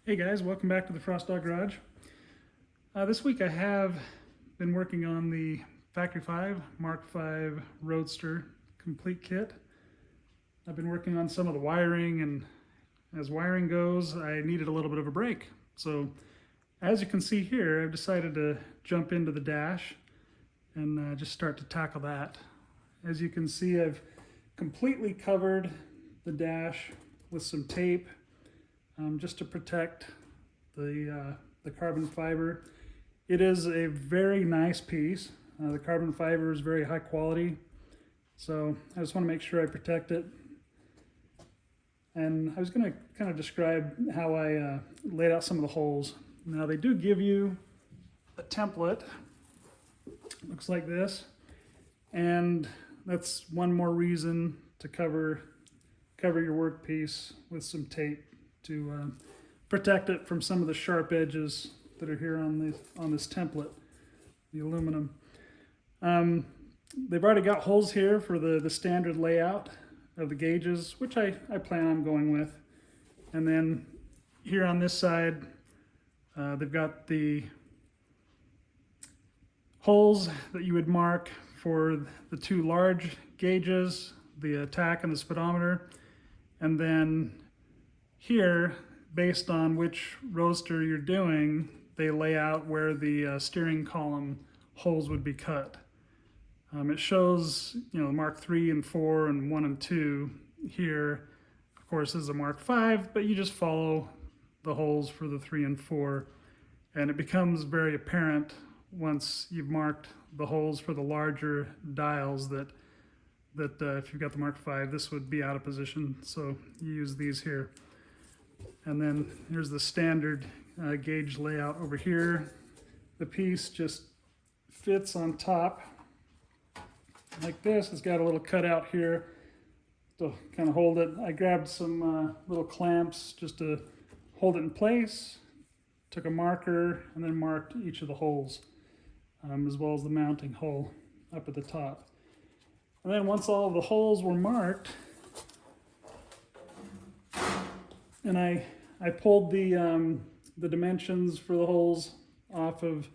Hey guys, welcome back to the Frost Dog Garage. This week I have been working on the Factory 5 Mk5 Roadster complete kit. I've been working on some of the wiring, and as wiring goes, I needed a little bit of a break. So as you can see here, I've decided to jump into the dash and just start to tackle that. As you can see, I've completely covered the dash with some tape just to protect the carbon fiber. It is a very nice piece. The carbon fiber is very high quality, so I just want to make sure I protect it. And I was going to kind of describe how I laid out some of the holes. Now they do give you a template, looks like this, and that's one more reason to cover your workpiece with some tape to protect it from some of the sharp edges that are here on this template, the aluminum. They've already got holes here for the standard layout of the gauges, which I plan on going with. And then here on this side, they've got the holes that you would mark for the two large gauges, the attack and the speedometer. And then here, based on which roadster you're doing, they lay out where the steering column holes would be cut. It shows, Mark 3 and 4 and 1 and 2 here. Of course, this is a Mark 5, but you just follow the holes for the 3 and 4, and it becomes very apparent once you've marked the holes for the larger dials that if you've got the Mark 5, this would be out of position, so you use these here. And then here's the standard gauge layout over here. The piece just fits on top like this. It's got a little cutout here to kind of hold it. I grabbed some little clamps just to hold it in place, took a marker, and then marked each of the holes, as well as the mounting hole up at the top. And then once all of the holes were marked, and I pulled the dimensions for the holes off of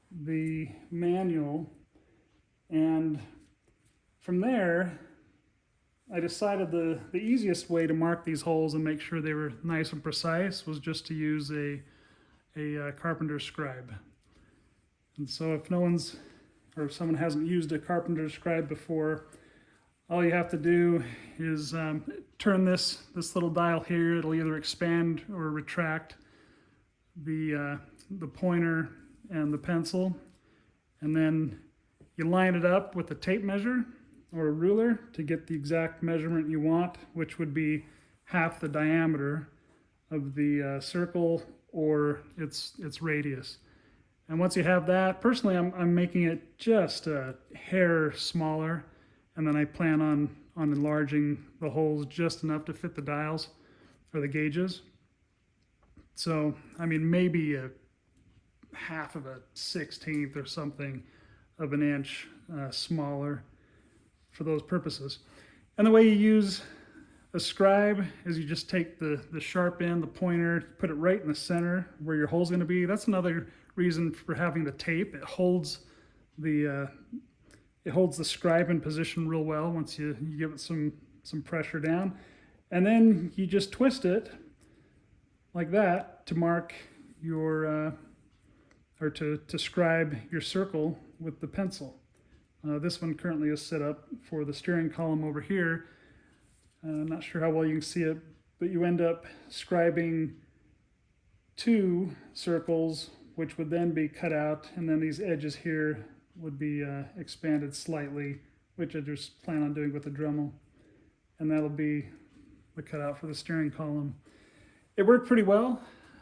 the manual, and from there I decided the easiest way to mark these holes and make sure they were nice and precise was just to use a carpenter's scribe. And so if if someone hasn't used a carpenter's scribe before, all you have to do is turn this little dial here. It'll either expand or retract the pointer and the pencil, and then you line it up with a tape measure or a ruler to get the exact measurement you want, which would be half the diameter of the circle or its radius. And once you have that, personally I'm making it just a hair smaller, and then I plan on enlarging the holes just enough to fit the dials or the gauges. So, I mean, maybe a half of a 1/16 or something of an inch smaller for those purposes. And the way you use a scribe is you just take the sharp end, the pointer, put it right in the center where your hole's going to be. That's another reason for having the tape. It holds the scribe in position real well once you give it some pressure down. And then you just twist it like that to mark your, or to scribe your circle with the pencil. This one currently is set up for the steering column over here. I'm not sure how well you can see it, but you end up scribing 2 circles, which would then be cut out, and then these edges here would be expanded slightly, which I just plan on doing with the Dremel, and that'll be the cutout for the steering column. It worked pretty well.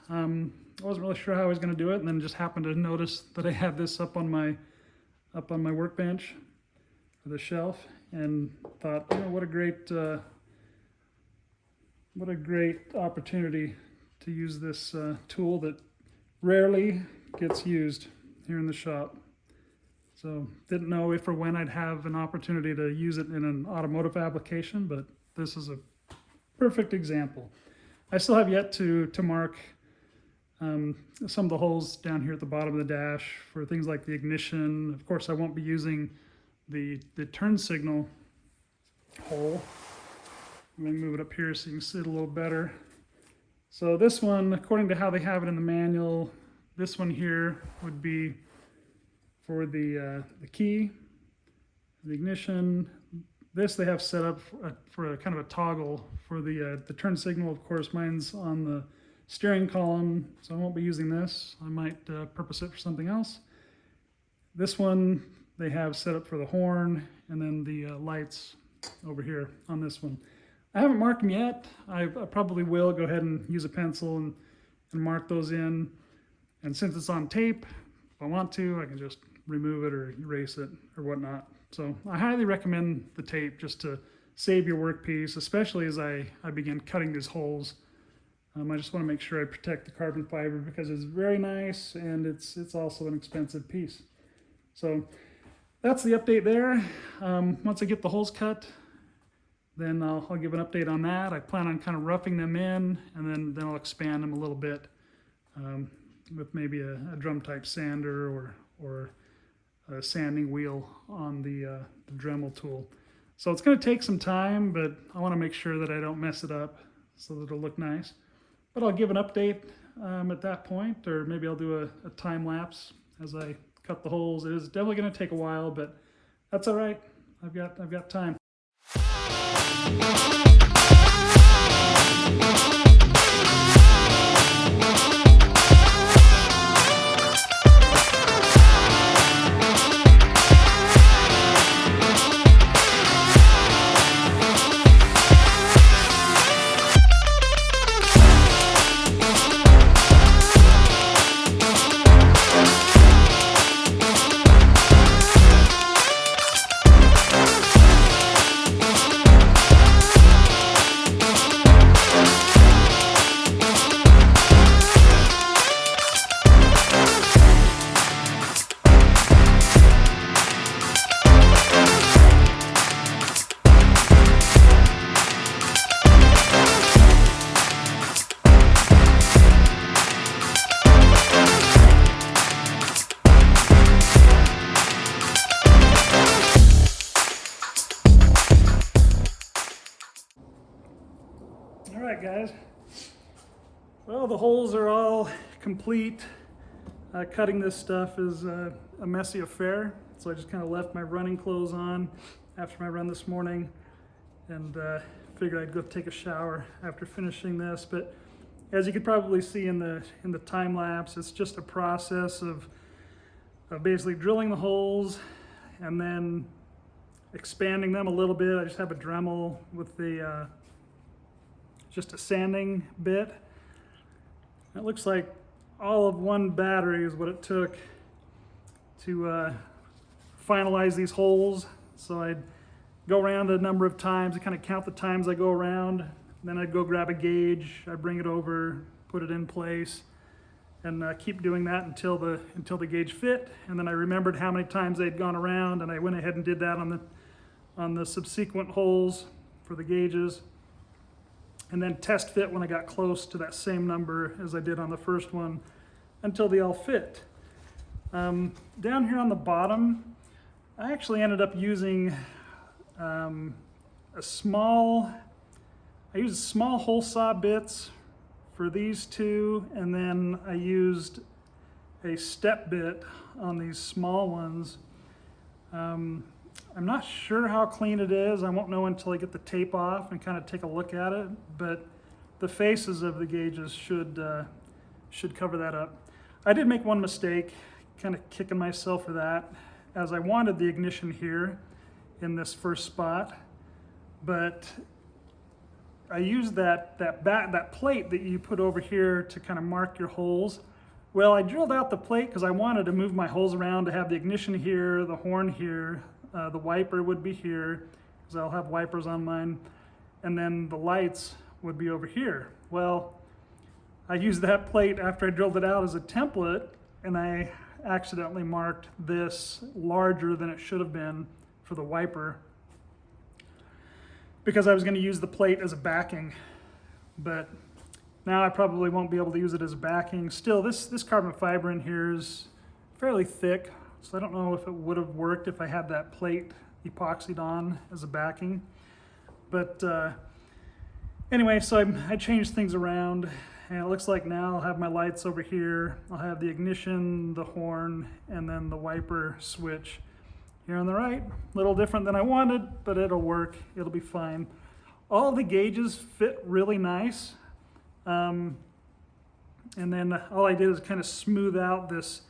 I wasn't really sure how I was going to do it, and then just happened to notice that I had this up on my workbench or the shelf, and thought, what a great opportunity to use this tool that rarely gets used here in the shop. So didn't know if or when I'd have an opportunity to use it in an automotive application, but this is a perfect example. I still have yet to mark some of the holes down here at the bottom of the dash for things like the ignition. Of course, I won't be using the turn signal hole. Let me move it up here so you can see it a little better. So this one, according to how they have it in the manual, this one here would be for the key, the ignition. This they have set up for a kind of a toggle for the turn signal. Of course, mine's on the steering column, so I won't be using this. I might purpose it for something else. This one they have set up for the horn, and then the lights over here on this one. I haven't marked them yet. I probably will go ahead and use a pencil and mark those in. And since it's on tape, if I want to, I can just remove it or erase it or whatnot. So I highly recommend the tape just to save your workpiece, especially as I begin cutting these holes. I just want to make sure I protect the carbon fiber because it's very nice and it's also an expensive piece. So that's the update there. Once I get the holes cut, then I'll give an update on that. I plan on kind of roughing them in, and then I'll expand them a little bit with maybe a drum type sander or a sanding wheel on the Dremel tool. So it's going to take some time, but I want to make sure that I don't mess it up so that it'll look nice. But I'll give an update at that point, or maybe I'll do a time lapse as I cut the holes. It is definitely going to take a while, but that's all right. I've got time. All right, guys. Well, the holes are all complete. Cutting this stuff is a messy affair, so I just kind of left my running clothes on after my run this morning and figured I'd go take a shower after finishing this. But as you could probably see in the time lapse, it's just a process of basically drilling the holes and then expanding them a little bit. I just have a Dremel with the just a sanding bit. It looks like all of one battery is what it took to finalize these holes. So I'd go around a number of times. I kind of count the times I go around. Then I'd go grab a gauge. I'd bring it over, put it in place, and keep doing that until the gauge fit. And then I remembered how many times they'd gone around, and I went ahead and did that on the subsequent holes for the gauges. And then test fit when I got close to that same number as I did on the first one until they all fit. Down here on the bottom, I actually ended up using I used small hole saw bits for these two, and then I used a step bit on these small ones. I'm not sure how clean it is. I won't know until I get the tape off and kind of take a look at it, but the faces of the gauges should cover that up. I did make one mistake, kind of kicking myself for that, as I wanted the ignition here in this first spot, but I used that plate that you put over here to kind of mark your holes. Well, I drilled out the plate because I wanted to move my holes around to have the ignition here, the horn here, the wiper would be here, because I'll have wipers on mine, and then the lights would be over here. Well, I used that plate after I drilled it out as a template, and I accidentally marked this larger than it should have been for the wiper, because I was going to use the plate as a backing. But Now I probably won't be able to use it as backing. Still, this carbon fiber in here is fairly thick, so I don't know if it would have worked if I had that plate epoxied on as a backing. But anyway, so I changed things around, and it looks like now I'll have my lights over here. I'll have the ignition, the horn, and then the wiper switch here on the right. A little different than I wanted, but it'll work. It'll be fine. All the gauges fit really nice. And then all I did is kind of smooth out this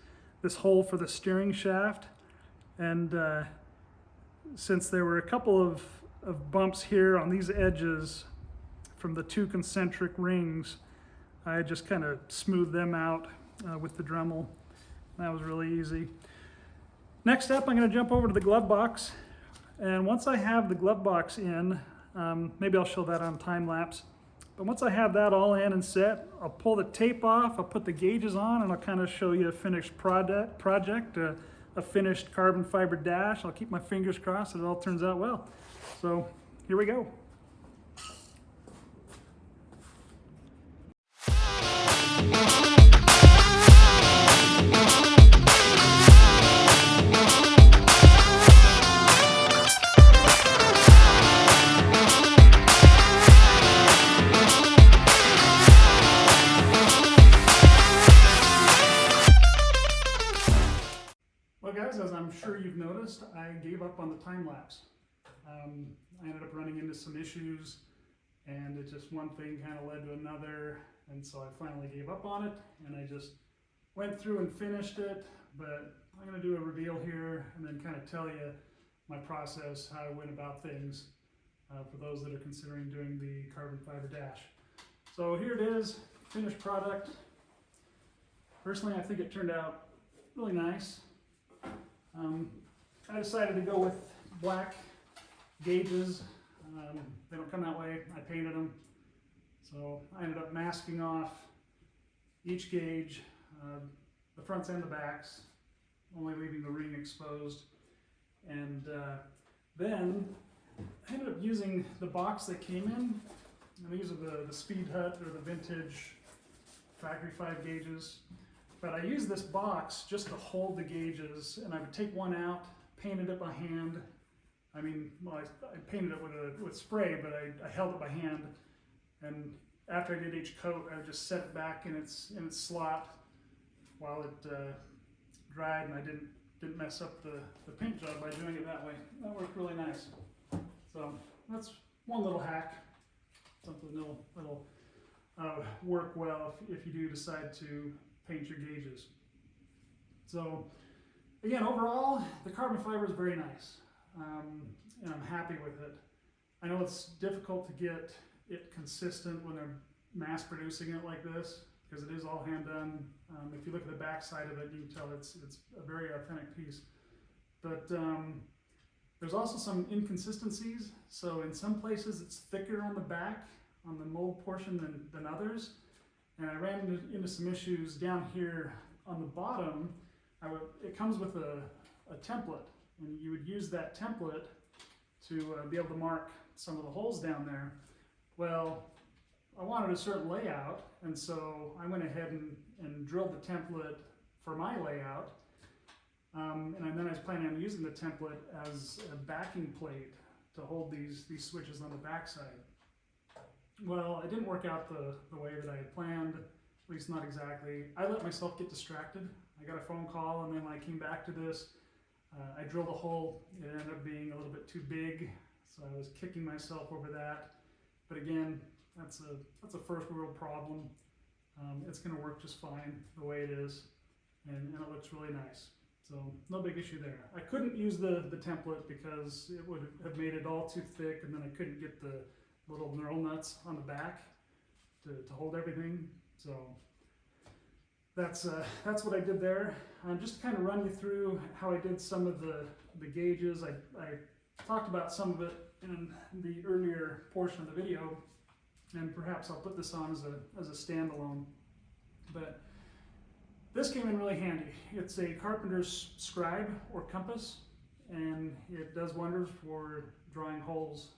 hole for the steering shaft. And since there were a couple of bumps here on these edges from the two concentric rings, I just kind of smoothed them out with the Dremel. That was really easy. Next up, I'm going to jump over to the glove box. And once I have the glove box in, maybe I'll show that on time lapse. But once I have that all in and set, I'll pull the tape off, I'll put the gauges on, and I'll kind of show you a finished project, a finished carbon fiber dash. I'll keep my fingers crossed that it all turns out well. So here we go. As I'm sure you've noticed, I gave up on the time lapse. I ended up running into some issues, and it just one thing kind of led to another, and so I finally gave up on it, and I just went through and finished it. But I'm going to do a reveal here and then kind of tell you my process, how I went about things for those that are considering doing the carbon fiber dash. So here it is, finished product. Personally, I think it turned out really nice. I decided to go with black gauges. They don't come that way. I painted them. So I ended up masking off each gauge, the fronts and the backs, only leaving the ring exposed. And then I ended up using the box that came in. And these are the Speed Hut or the vintage factory 5 gauges. But I used this box just to hold the gauges, and I would take one out, painted it by hand. I mean, well, I painted it with spray, but I held it by hand. And after I did each coat, I would just set it back in its slot while it dried, and I didn't mess up the paint job by doing it that way. That worked really nice. So that's one little hack, something that'll work well if you do decide to paint your gauges. So again, overall, the carbon fiber is very nice, and I'm happy with it. I know it's difficult to get it consistent when they're mass producing it like this, because it is all hand done. If you look at the back side of it, you can tell it's a very authentic piece. But there's also some inconsistencies. So in some places it's thicker on the back, on the mold portion than others. And I ran into some issues down here on the bottom. It comes with a template, and you would use that template to be able to mark some of the holes down there. Well, I wanted a certain layout, and so I went ahead and drilled the template for my layout. And then I was planning on using the template as a backing plate to hold these switches on the backside. Well, it didn't work out the way that I had planned, at least not exactly. I let myself get distracted. I got a phone call, and then when I came back to this, I drilled a hole. It ended up being a little bit too big, so I was kicking myself over that. But again, that's a first world problem. It's going to work just fine the way it is, and it looks really nice. So no big issue there. I couldn't use the template because it would have made it all too thick, and then I couldn't get the little knurl nuts on the back to hold everything. So that's what I did there. Just to kind of run you through how I did some of the gauges. I talked about some of it in the earlier portion of the video, and perhaps I'll put this on as a standalone. But this came in really handy. It's a carpenter's scribe or compass, and it does wonders for drawing holes.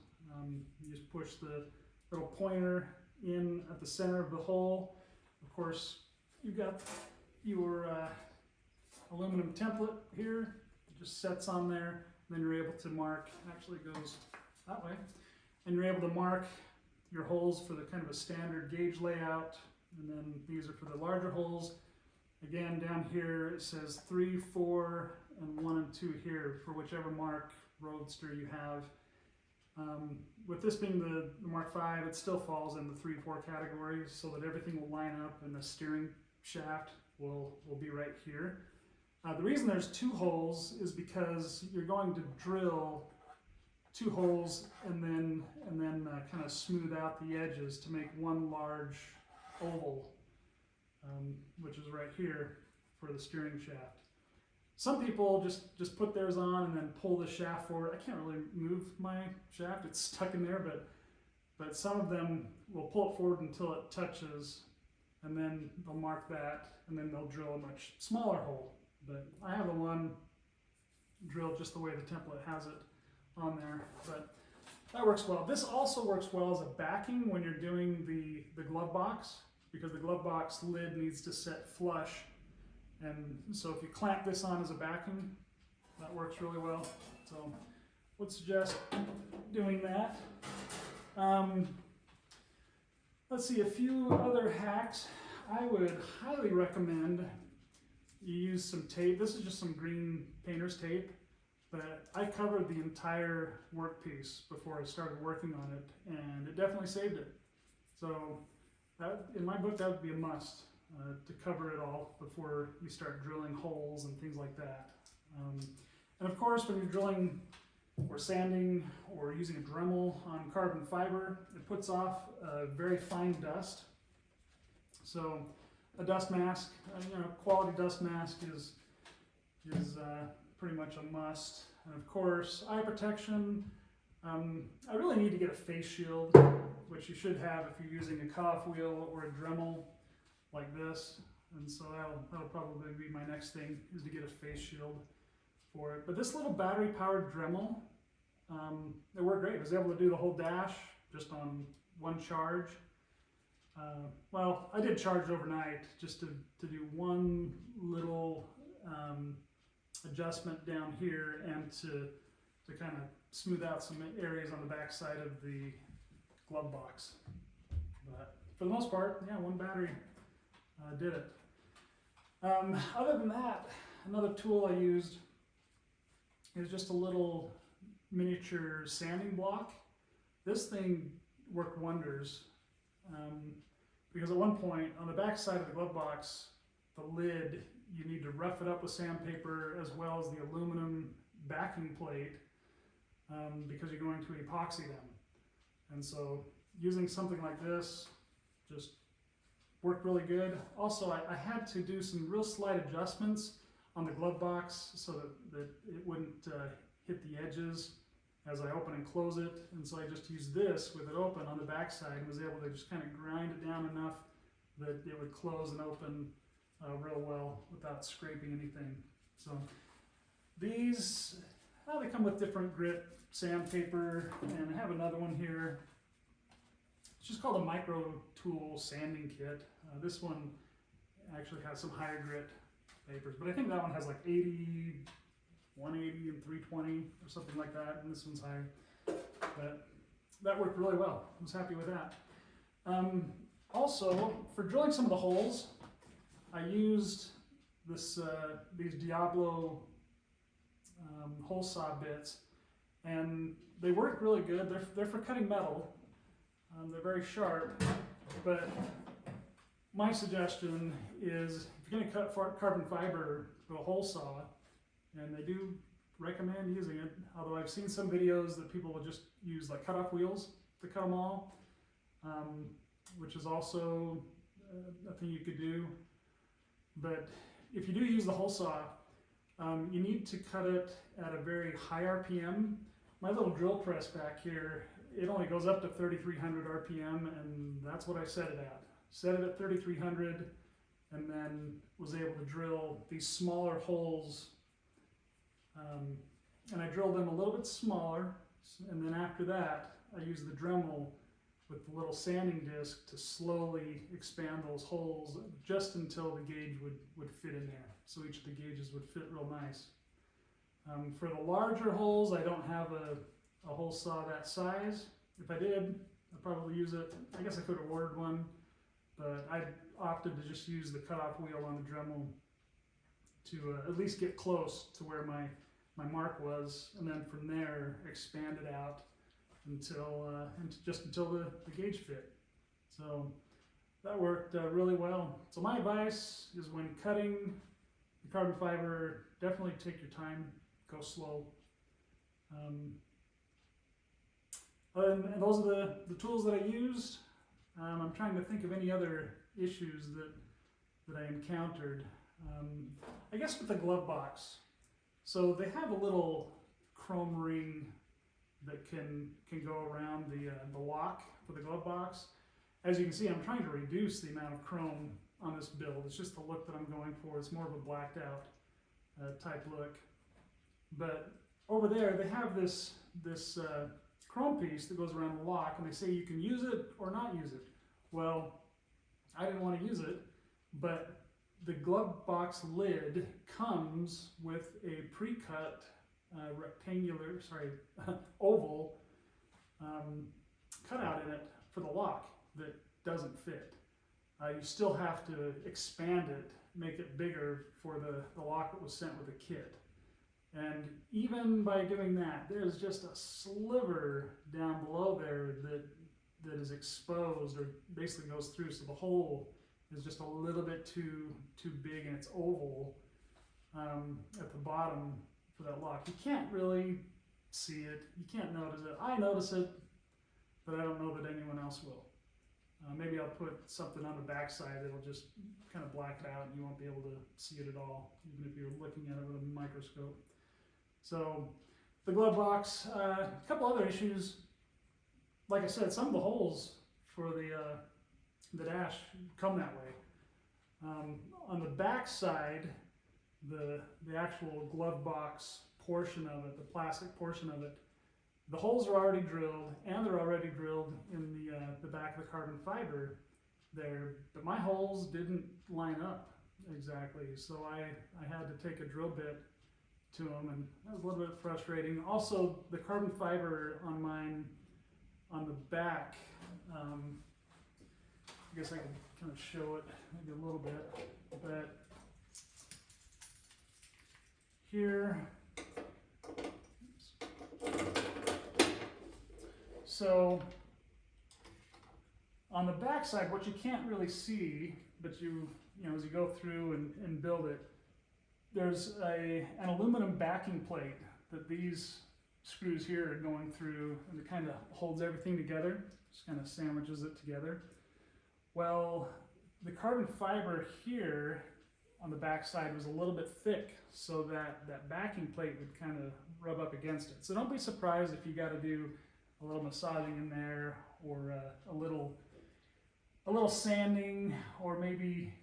You just push the little pointer in at the center of the hole. Of course, you've got your aluminum template here. It just sets on there. And then you're able to mark, actually goes that way, and you're able to mark your holes for the kind of a standard gauge layout. And then these are for the larger holes. Again, down here it says 3, 4, and 1 and 2 here for whichever Mark Roadster you have. With this being the Mark 5, it still falls in the 3, 4 categories, so that everything will line up and the steering shaft will be right here. The reason there's 2 holes is because you're going to drill 2 holes and then kind of smooth out the edges to make one large oval, which is right here for the steering shaft. Some people just put theirs on and then pull the shaft forward. I can't really move my shaft, it's stuck in there, but some of them will pull it forward until it touches, and then they'll mark that, and then they'll drill a much smaller hole. But I have the one drilled just the way the template has it on there, but that works well. This also works well as a backing when you're doing the glove box, because the glove box lid needs to set flush. And so if you clamp this on as a backing, that works really well. So would suggest doing that. Let's see, a few other hacks. I would highly recommend you use some tape. This is just some green painter's tape, but I covered the entire workpiece before I started working on it, and it definitely saved it. So that, in my book, that would be a must, to cover it all before you start drilling holes and things like that. And of course, when you're drilling or sanding or using a Dremel on carbon fiber, it puts off very fine dust. So a dust mask, quality dust mask is pretty much a must. And of course, eye protection. I really need to get a face shield, which you should have if you're using a cutoff wheel or a Dremel like this. And so that'll probably be my next thing, is to get a face shield for it. But this little battery powered Dremel, it worked great. I was able to do the whole dash just on one charge. Well, I did charge overnight just to do one little adjustment down here and to kind of smooth out some areas on the back side of the glove box. But for the most part, yeah, one battery did it. Other than that, another tool I used is just a little miniature sanding block. This thing worked wonders. Because at one point on the back side of the glove box, the lid, you need to rough it up with sandpaper as well as the aluminum backing plate, because you're going to epoxy them. And so using something like this just worked really good. Also, I had to do some real slight adjustments on the glove box so that it wouldn't hit the edges as I open and close it. And so I just used this with it open on the back side and was able to just kind of grind it down enough that it would close and open real well without scraping anything. So these, they come with different grit sandpaper, and I have another one here. It's just called a micro tool sanding kit. This one actually has some higher grit papers, but I think that one has like 80, 180 and 320 or something like that, and this one's higher. But that worked really well. I was happy with that. Also, for drilling some of the holes, I used these Diablo hole saw bits, and they work really good. They're for cutting metal. They're very sharp, but my suggestion is if you're going to cut carbon fiber with a hole saw, and they do recommend using it, although I've seen some videos that people will just use like cutoff wheels to cut them all, which is also a thing you could do. But if you do use the hole saw, you need to cut it at a very high RPM. My little drill press back here, it only goes up to 3,300 RPM, and that's what I set it at. Set it at 3,300, and then was able to drill these smaller holes. And I drilled them a little bit smaller, and then after that, I used the Dremel with the little sanding disc to slowly expand those holes just until the gauge would fit in there. So each of the gauges would fit real nice. For the larger holes, I don't have a hole saw that size. If I did, I'd probably use it. I guess I could have ordered one, but I opted to just use the cutoff wheel on the Dremel to at least get close to where my mark was, and then from there expand it out until the gauge fit. So that worked really well. So my advice is when cutting the carbon fiber, definitely take your time, go slow. And those are the tools that I used. I'm trying to think of any other issues that I encountered. I guess with the glove box. So they have a little chrome ring that can go around the lock for the glove box. As you can see, I'm trying to reduce the amount of chrome on this build. It's just the look that I'm going for. It's more of a blacked out type look. But over there, they have this chrome piece that goes around the lock, and they say you can use it or not use it. Well, I didn't want to use it, but the glove box lid comes with a pre-cut oval cutout in it for the lock that doesn't fit. You still have to expand it, make it bigger for the lock that was sent with the kit. And even by doing that, there's just a sliver down below there that is exposed or basically goes through. So the hole is just a little bit too big, and it's oval at the bottom for that lock. You can't really see it. You can't notice it. I notice it, but I don't know that anyone else will. Maybe I'll put something on the back side that'll just kind of black it out and you won't be able to see it at all, even if you're looking at it with a microscope. So the glove box, a couple other issues. Like I said, some of the holes for the dash come that way. On the back side, the actual glove box portion of it, the plastic portion of it, the holes are already drilled, and they're already drilled in the back of the carbon fiber there, but my holes didn't line up exactly, so I had to take a drill bit to them, and that was a little bit frustrating. Also, the carbon fiber on mine, on the back, I guess I can kind of show it maybe a little bit, but here, so on the back side, what you can't really see, but you know, as you go through and build it, there's an aluminum backing plate that these screws here are going through, and it kind of holds everything together, just kind of sandwiches it together. Well, the carbon fiber here on the back side was a little bit thick, so that backing plate would kind of rub up against it. So don't be surprised if you got to do a little massaging in there, or a little sanding, or maybe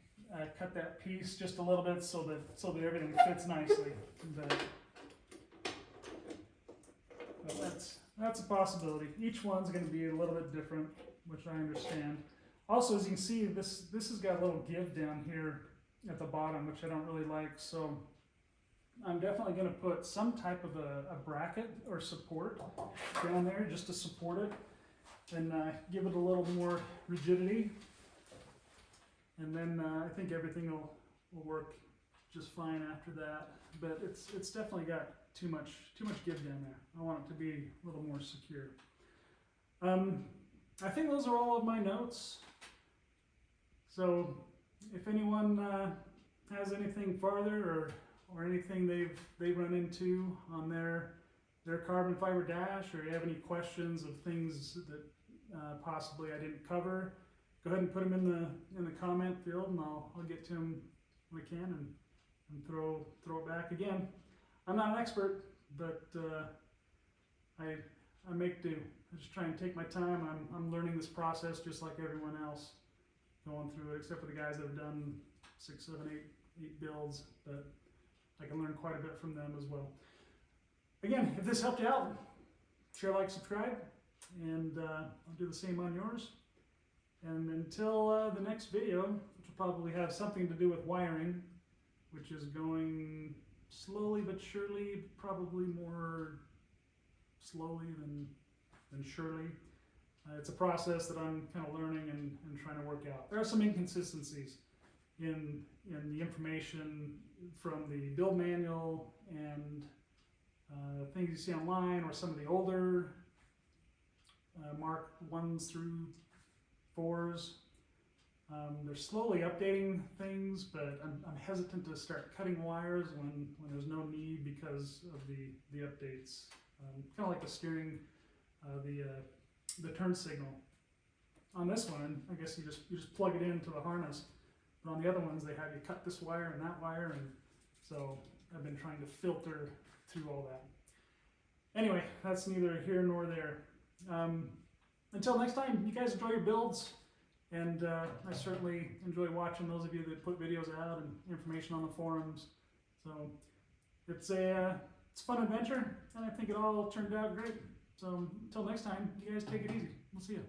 cut that piece just a little bit so that everything fits nicely. But that's a possibility. Each one's going to be a little bit different, which I understand. Also, as you can see, this has got a little give down here at the bottom, which I don't really like. So I'm definitely going to put some type of a bracket or support down there just to support it and give it a little more rigidity. And then I think everything will work just fine after that. But it's definitely got too much give down there. I want it to be a little more secure. I think those are all of my notes. So if anyone has anything farther or anything they've run into on their carbon fiber dash, or you have any questions of things that possibly I didn't cover, go ahead and put them in the comment field, and I'll get to them when I can and throw it back. Again, I'm not an expert, but I make do. I just try and take my time. I'm learning this process just like everyone else going through it, except for the guys that have done 6, 7, 8 builds, but I can learn quite a bit from them as well. Again, if this helped you out, share, like, subscribe. and I'll do the same on yours. And until the next video, which will probably have something to do with wiring, which is going slowly but surely, probably more slowly than surely. It's a process that I'm kind of learning and trying to work out. There are some inconsistencies in the information from the build manual and things you see online, or some of the older Mark 1s through 4s. They're slowly updating things, but I'm hesitant to start cutting wires when there's no need because of the updates. Kind of like the steering, the turn signal. On this one, I guess you just plug it into the harness. But on the other ones, they have you cut this wire and that wire, and so I've been trying to filter through all that. Anyway, that's neither here nor there. Until next time, you guys enjoy your builds, and I certainly enjoy watching those of you that put videos out and information on the forums. So it's a fun adventure, and I think it all turned out great. So until next time, you guys take it easy. We'll see you.